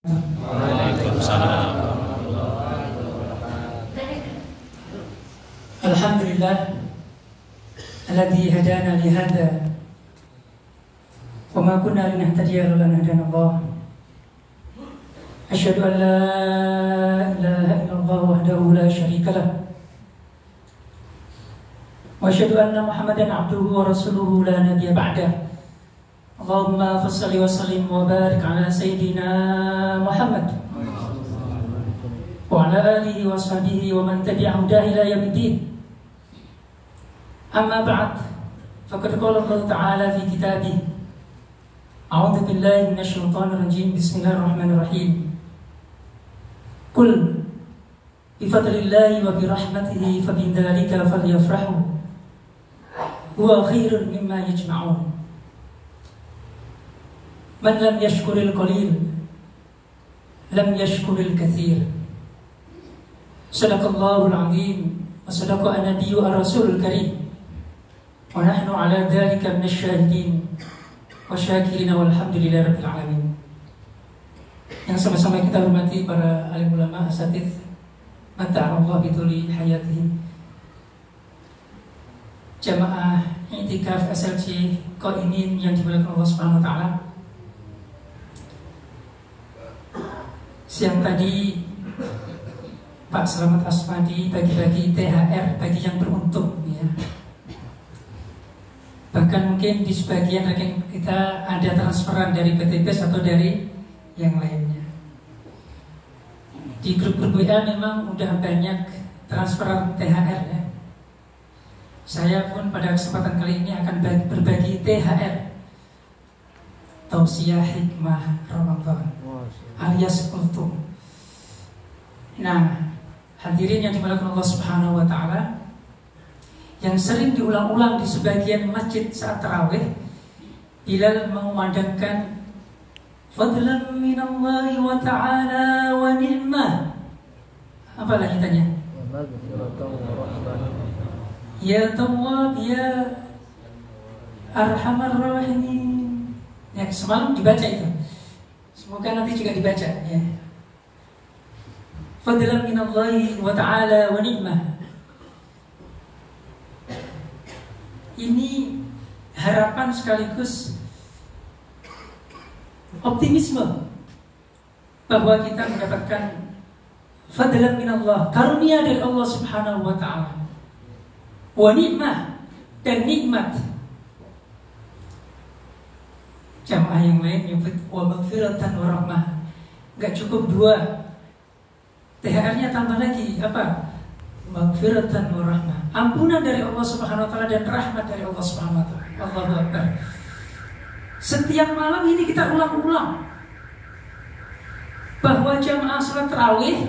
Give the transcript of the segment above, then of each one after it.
Waalaikumsalam. Alhamdulillah alladzi hadana li hadza wa ma kunna linahtadiya laula an hadana Allah. Asyhadu an la ilaha illallah wahdahu la syarika lah wa asyhadu anna Muhammadan abduhu wa rasuluhu la nabiyya ba'dah. Allahumma fassalli wa sallim wa barik ala sayyidina Muhammad wa ala alihi wa sahbihi wa man tabi'ahum ila yaumiddin. Amma ba'd, faqad qala Allah Ta'ala fi kitabih, a'udzu billahi minasy syaithanir rajim, bismillahirrahmanirrahim. Qul bi fadlillahi wa bi rahmatihi fa bidzalika falyafrahu huwa khairun mimma yajma'un. Man lam yashkuril qalil lam yashkuril katsir. Sadaqallahul azim wa sadaqa an-nabiyyu ar-rasulul karim. Wa nahnu ala dzalika minasyahidin wa syakirin walhamdulillahi rabbil alamin. Yang sama-sama kita hormati para alim ulama asatidz, mata'allah bituli hayatihi, jamaah i'tikaf SLC Qaimin yang dimuliakan Allah Subhanahu wa taala. Siang tadi Pak Slamet Asmadi bagi-bagi THR bagi yang beruntung ya. Bahkan mungkin di sebagian rekening kita ada transferan dari PT BES atau dari yang lainnya. Di grup-grup WA memang udah banyak transferan THR ya. Saya pun pada kesempatan kali ini akan berbagi THR, tausiah hikmah Ramadan alias kultum. Nah, hadirin yang dimuliakan Allah Subhanahu wa taala, yang sering diulang-ulang di sebagian masjid saat tarawih, Bilal mengumandangkan fadlan minallahi wa ta'ala wa ni'mah. Apa lanjutannya? Ya Tawwab ya Arhamar Rahimin. Ya, semalam dibaca itu. Semoga nanti juga dibaca ya. Fadlan minallahi wa ta'ala wa ni'mah. Ini harapan sekaligus optimisme bahwa kita mendapatkan fadlan minallah, karunia dari Allah Subhanahu wa taala. Wa ni'mah, dan nikmat. Jamaah yang lain nyebut wa maghfiratan wa rahmah. Enggak cukup dua. THR-nya tambah lagi apa? Maghfiratan wa rahmah. Ampunan dari Allah Subhanahu wa taala dan rahmat dari Allah Subhanahu wa taala. Allahu akbar. Setiap malam ini kita ulang-ulang bahwa jamaah salat tarawih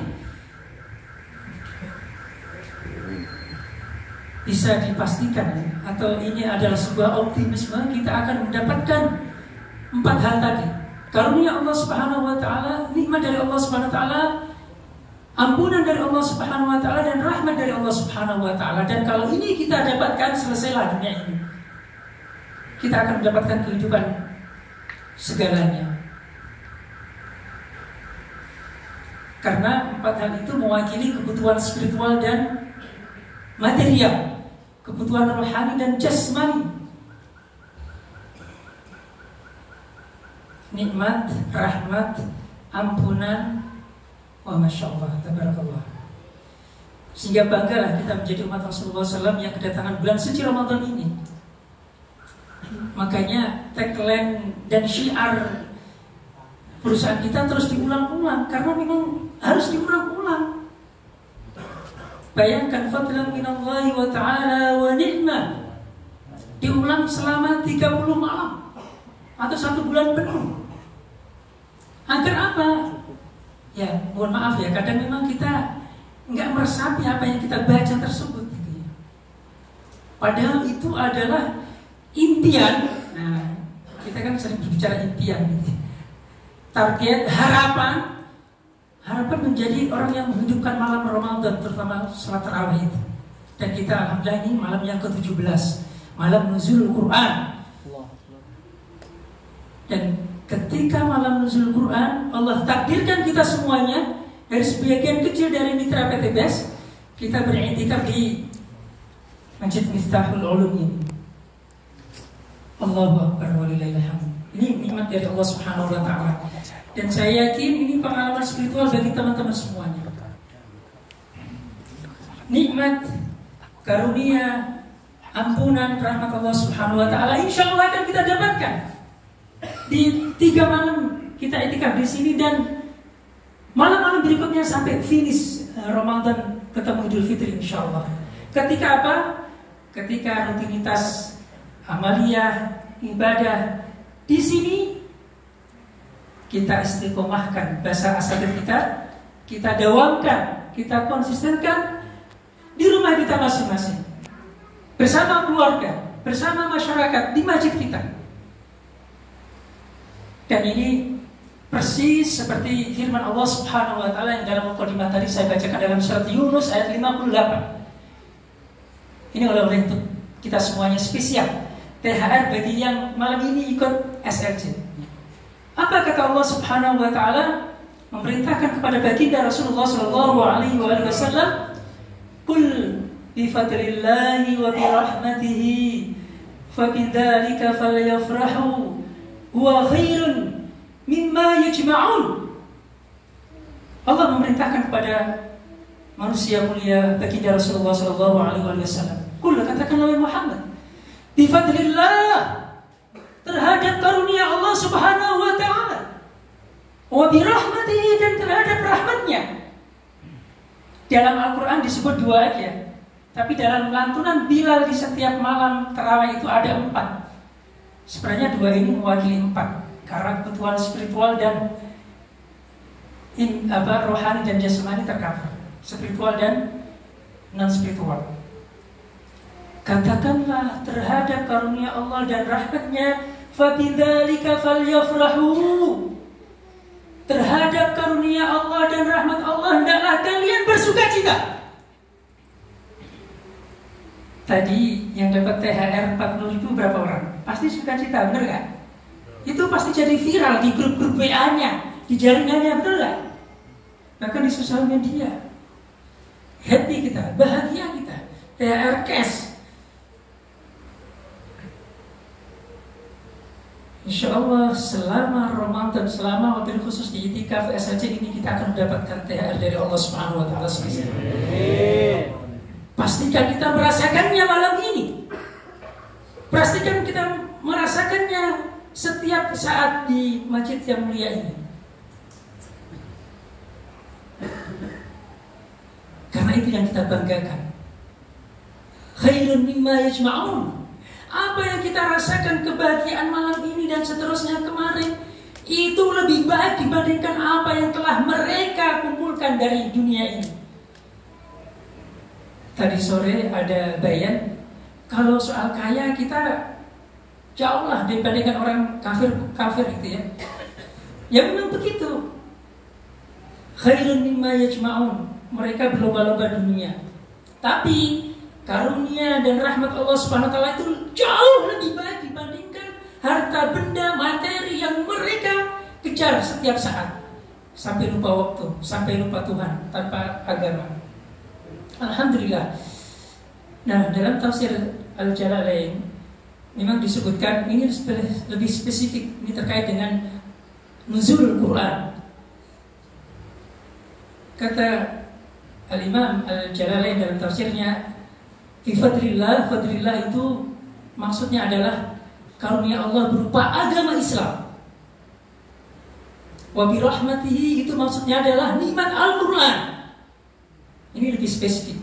bisa dipastikan ya, atau ini adalah sebuah optimisme, kita akan mendapatkan 4 hal tadi. Karunia Allah Subhanahu wa taala, nikmat dari Allah Subhanahu wa taala, ampunan dari Allah Subhanahu wa taala, dan rahmat dari Allah Subhanahu wa taala. Dan kalau ini kita dapatkan, selesailah dunia ini. Kita akan mendapatkan kehidupan segalanya. Karena 4 hal itu mewakili kebutuhan spiritual dan material, kebutuhan rohani dan jasmani. Nikmat, rahmat, ampunan, wa masya Allah, tabarakallah. Sehingga banggalah kita menjadi umat Rasulullah SAW yang kedatangan bulan suci Ramadan ini. Makanya tagline dan syiar perusahaan kita terus diulang-ulang, karena memang harus diulang-ulang. Bayangkan fadlan minallahi wa ta'ala wa ni'mah, diulang selama 30 malam atau 1 bulan penuh. Agar apa? Ya, mohon maaf ya, kadang memang kita nggak meresapi apa yang kita baca tersebut gitu ya. Padahal itu adalah impian. Nah, kita kan sering berbicara impian gitu ya. Target, harapan menjadi orang yang menghidupkan malam Ramadan, terutama salat tarawih itu. Dan kita alhamdulillah ini malam yang ke-17, malam nuzul Quran. Dan ketika malam nuzul Quran, Allah takdirkan kita semuanya dari sebagian kecil dari mitra PTBS, kita beriktikaf di Masjid Miftahul Ulum ini. Allahu Akbar walillahil hamd. Ini nikmat dari Allah Subhanahu wa taala. Dan saya yakin ini pengalaman spiritual bagi teman-teman semuanya. Nikmat, karunia, ampunan, rahmat Allah Subhanahu wa taala insya Allah akan kita dapatkan di 3 malam kita iktikaf di sini, dan malam-malam berikutnya sampai finish Ramadan ketemu Idul Fitri insya Allah. Ketika apa? Ketika rutinitas amaliyah, ibadah di sini kita istiqomahkan bahasa asal kita dawamkan, kita konsistenkan di rumah kita masing-masing, bersama keluarga, bersama masyarakat, di masjid kita. Dan ini persis seperti firman Allah Subhanahu wa taala yang dalam mukadimah tadi saya bacakan dalam surat Yunus ayat 58. Ini oleh untuk kita semuanya spesial THR bagi yang malam ini ikut SLC. Apa kata Allah Subhanahu wa taala memerintahkan kepada baginda Rasulullah sallallahu alaihi wasallam, "Qul bi fadlillahi wa bi rahmatihi fa bidzalika falyafrahu huwa khairun mimma yajma'un." Allah memerintahkan kepada manusia mulia baginda Rasulullah sallallahu alaihi wasallam, "Qul," katakanlah Muhammad, "bi fadlillah," terhadap karunia Allah Subhanahu wa taala, wa bi rahmatihi, dan terhadap rahmatnya. Dalam Al-Quran disebut 2 aja, tapi dalam lantunan Bilal di setiap malam tarawih itu ada 4. Sebenarnya 2 ini mewakili 4 karena kebutuhan spiritual dan rohani dan jasmani tercover, spiritual dan non spiritual. Katakanlah terhadap karunia Allah dan rahmatnya, fabidzalika falyafrahu, terhadap karunia Allah dan rahmat Allah hendaklah kalian bersukacita. Tadi yang dapat THR 40.000 berapa orang? Pasti sukacita, benar gak? Itu pasti jadi viral di grup-grup WA-nya, di jaringannya, betul gak? Bahkan di sosial media. Happy kita, bahagia kita, THR cash. Insya Allah selama Ramadan, selama wabil khusus di itikaf SLC ini, kita akan mendapatkan THR dari Allah Subhanahu wa taala spesial. Pastikan kita merasakannya malam ini. Pastikan kita merasakannya setiap saat di masjid yang mulia ini. Karena itu yang kita banggakan. Khairun mimma yajma'un. Apa yang kita rasakan kebahagiaan malam ini dan seterusnya kemarin, itu lebih baik dibandingkan apa yang telah mereka kumpulkan dari dunia ini. Tadi sore ada bayan, kalau soal kaya kita jauh lah dibandingkan orang kafir gitu ya. Ya memang begitu. Khairun mimma yajma'un. Mereka berlomba-lomba dunia. Tapi karunia dan rahmat Allah Subhanahu wa taala itu jauh lebih baik dibandingkan harta benda materi yang mereka kejar setiap saat, sampai lupa waktu, sampai lupa Tuhan, tanpa agama. Alhamdulillah. Nah, dalam tafsir Al-Jalalain memang disebutkan ini lebih spesifik, ini terkait dengan nuzul Quran. Kata Al-Imam Al-Jalalain dalam tafsirnya, fi fadlillah, fadlillah itu maksudnya adalah karunia Allah berupa agama Islam. Wa bi rahmatihi itu maksudnya adalah nikmat Al-Quran. Ini lebih spesifik.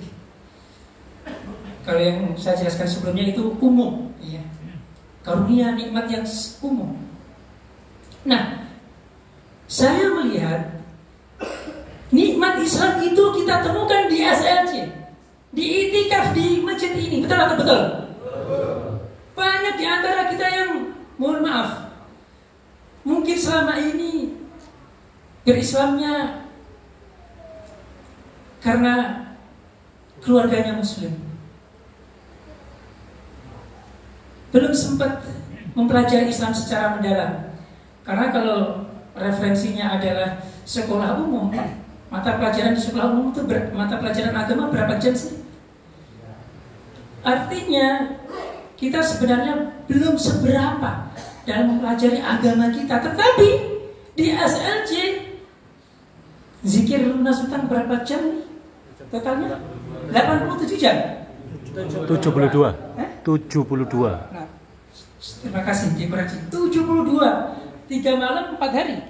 Kalau yang saya jelaskan sebelumnya itu umum, ya. Karunia nikmat yang umum. Nah, saya melihat nikmat Islam itu kita temukan di SLC, di itikaf di masjid ini, betul atau betul? Banyak di antara kita yang, mohon maaf, mungkin selama ini berislamnya karena keluarganya Muslim, belum sempat mempelajari Islam secara mendalam. Karena kalau referensinya adalah sekolah umum, mata pelajaran di sekolah umum itu mata pelajaran agama berapa jam sih? Artinya kita sebenarnya belum seberapa dalam mempelajari agama kita. Tetapi di SLJ zikir lunas hutang berapa jam nih? Totalnya 87 jam. 72. 72. Nah, terima kasih dikoreksi. 72. 3 malam 4 hari.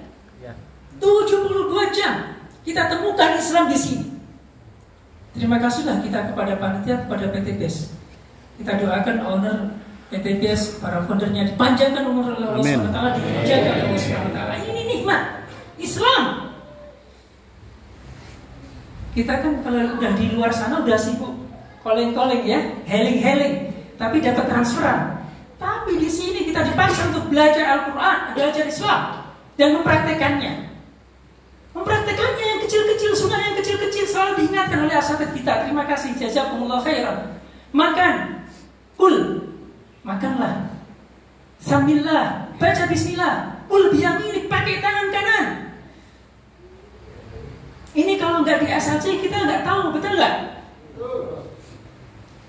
72 jam kita temukan Islam di sini. Terima kasihlah kita kepada panitia, kepada PTBS. Kita doakan owner PTBS, para foundernya dipanjangkan umur oleh Allah SWT, dijaga oleh Allah SWT. Ini nikmat Islam. Kita kan kalau udah di luar sana udah sibuk calling ya, healing, tapi dapat transferan. Tapi di sini kita dipaksa untuk belajar Al-Quran, belajar Islam, dan mempraktekannya. Mempraktekannya yang kecil-kecil, sunnah yang kecil-kecil selalu diingatkan oleh asatidz kita. Terima kasih, jazakumullah khairan. Makan, makanlah. Sambillah, baca bismillah. Kul biyaminik, pakai tangan kanan. Ini kalau nggak di SLC kita nggak tahu, betul nggak?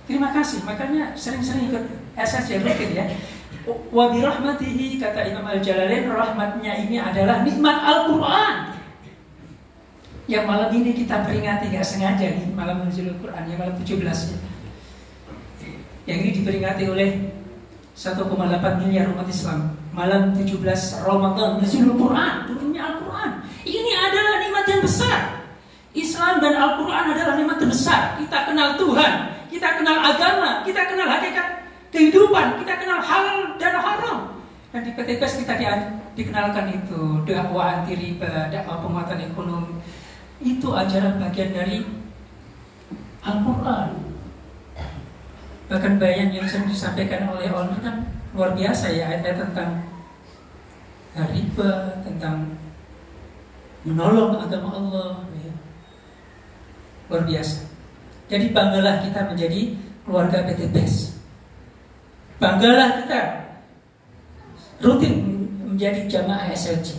Terima kasih, makanya sering-sering ikut SLC rutin ya. Wa bi rahmatihi, kata Imam Al-Jalalain, rahmatnya ini adalah nikmat Al-Quran. Yang malam ini kita peringati nggak sengaja nih, malam Nuzulul Quran, yang malam 17 ya. Yang ini diperingati oleh 1,8 miliar umat Islam. Malam 17 Ramadan, Nuzulul Quran, turunnya Al-Quran. Ini adalah nikmat yang besar. Islam dan Al-Quran adalah nikmat yang besar. Kita kenal Tuhan, kita kenal agama, kita kenal hakikat kehidupan, kita kenal halal dan haram. Dan di PTBS kita dikenalkan itu dakwah anti riba, dakwah penguatan ekonomi. Itu ajaran bagian dari Al-Quran. Bahkan bayan yang sering disampaikan oleh owner kan luar biasa ya, ayat tentang riba, tentang menolong agama Allah ya. Luar biasa. Jadi banggalah kita menjadi keluarga PTBS. Banggalah kita rutin menjadi jamaah SLC.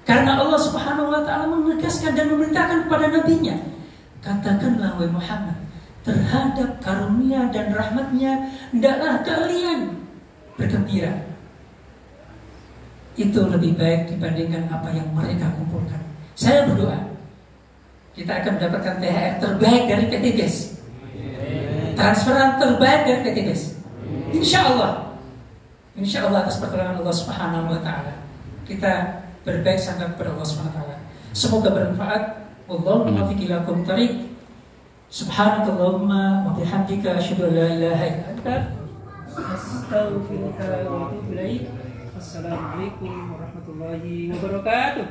Karena Allah Subhanahu wa ta'ala menegaskan dan memerintahkan kepada nabinya, katakanlah wahai Muhammad, terhadap karunia dan rahmatnya hendaklah kalian bergembira. Itu lebih baik dibandingkan apa yang mereka kumpulkan. Saya berdoa kita akan mendapatkan THR terbaik dari PTBS, transferan terbaik dari PTBS. Insya Allah atas pertolongan Allah Subhanahu wa ta'ala kita berbaik sangka kepada Allah Subhanahu wa ta'ala. Semoga bermanfaat. Wallahu muwaffiq ila aqwamit thoriq. Subhanakallahumma wa bihamdika asyhadu an la ilaha illa anta astaghfiruka wa atubu ilaik. Assalamualaikum warahmatullahi wabarakatuh.